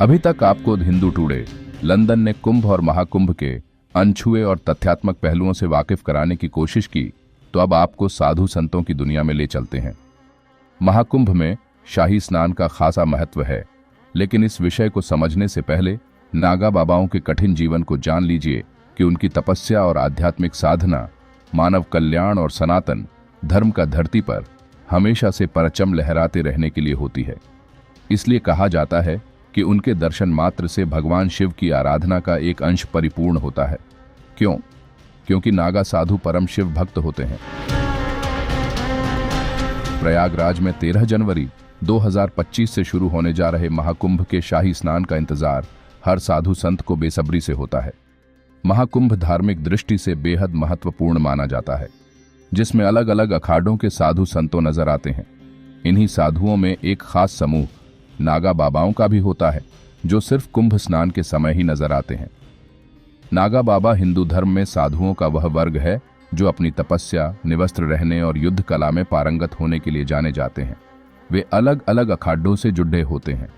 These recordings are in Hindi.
अभी तक आपको हिंदू टुडे लंदन ने कुंभ और महाकुंभ के अनछुए और तथ्यात्मक पहलुओं से वाकिफ कराने की कोशिश की, तो अब आपको साधु संतों की दुनिया में ले चलते हैं। महाकुंभ में शाही स्नान का खासा महत्व है, लेकिन इस विषय को समझने से पहले नागा बाबाओं के कठिन जीवन को जान लीजिए कि उनकी तपस्या और आध्यात्मिक साधना मानव कल्याण और सनातन धर्म का धरती पर हमेशा से परचम लहराते रहने के लिए होती है। इसलिए कहा जाता है कि उनके दर्शन मात्र से भगवान शिव की आराधना का एक अंश परिपूर्ण होता है। क्यों? क्योंकि नागा साधु परम शिव भक्त होते हैं। प्रयागराज में 13 जनवरी 2025 से शुरू होने जा रहे महाकुंभ के शाही स्नान का इंतजार हर साधु संत को बेसब्री से होता है। महाकुंभ धार्मिक दृष्टि से बेहद महत्वपूर्ण माना जाता है, जिसमें अलग अलग अखाड़ों के साधु संतों नजर आते हैं। इन्हीं साधुओं में एक खास समूह नागा बाबाओं का भी होता है, जो सिर्फ कुंभ स्नान के समय ही नजर आते हैं। नागा बाबा हिंदू धर्म में साधुओं का वह वर्ग है जो अपनी तपस्या, निवस्त्र रहने और युद्ध कला में पारंगत होने के लिए जाने जाते हैं। वे अलग अलग अखाड़ों से जुड़े होते हैं।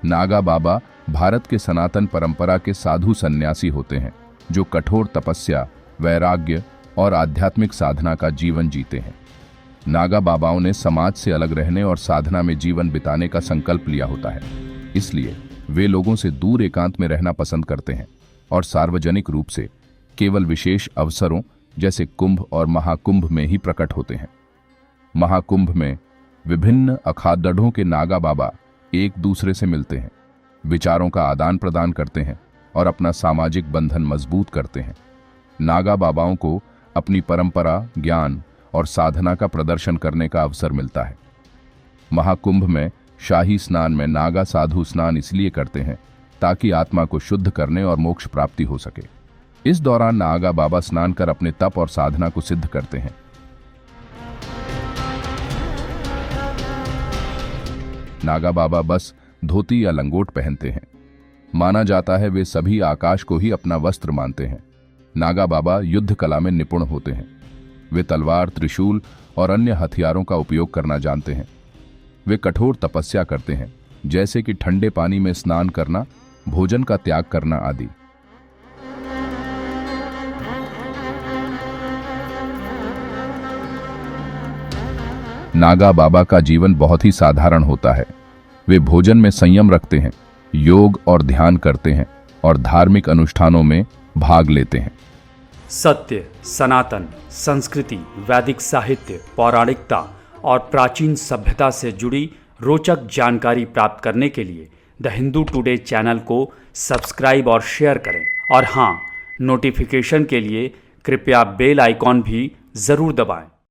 नागा बाबा भारत के सनातन परंपरा के साधु सन्यासी होते हैं, जो कठोर तपस्या, वैराग्य और आध्यात्मिक साधना का जीवन जीते हैं। नागा बाबाओं ने समाज से अलग रहने और साधना में जीवन बिताने का संकल्प लिया होता है। इसलिए वे लोगों से दूर एकांत में रहना पसंद करते हैं और सार्वजनिक रूप से केवल विशेष अवसरों जैसे कुंभ और महाकुंभ में ही प्रकट होते हैं। महाकुंभ में विभिन्न अखाड़ों के नागा बाबा एक दूसरे से मिलते हैं, विचारों का आदान प्रदान करते हैं और अपना सामाजिक बंधन मजबूत करते हैं। नागा बाबाओं को अपनी परंपरा, ज्ञान और साधना का प्रदर्शन करने का अवसर मिलता है। महाकुंभ में शाही स्नान में नागा साधु स्नान इसलिए करते हैं ताकि आत्मा को शुद्ध करने और मोक्ष प्राप्ति हो सके। इस दौरान नागा बाबा स्नान कर अपने तप और साधना को सिद्ध करते हैं। नागा बाबा बस धोती या लंगोट पहनते हैं। माना जाता है वे सभी आकाश को ही अपना वस्त्र मानते हैं। नागा बाबा युद्ध कला में निपुण होते हैं। वे तलवार, त्रिशूल और अन्य हथियारों का उपयोग करना जानते हैं। वे कठोर तपस्या करते हैं, जैसे कि ठंडे पानी में स्नान करना, भोजन का त्याग करना आदि। नागा बाबा का जीवन बहुत ही साधारण होता है। वे भोजन में संयम रखते हैं, योग और ध्यान करते हैं और धार्मिक अनुष्ठानों में भाग लेते हैं। सत्य, सनातन, संस्कृति, वैदिक साहित्य, पौराणिकता और प्राचीन सभ्यता से जुड़ी रोचक जानकारी प्राप्त करने के लिए द हिंदू टुडे चैनल को सब्सक्राइब और शेयर करें। और हाँ, नोटिफिकेशन के लिए कृपया बेल आइकॉन भी ज़रूर दबाएं।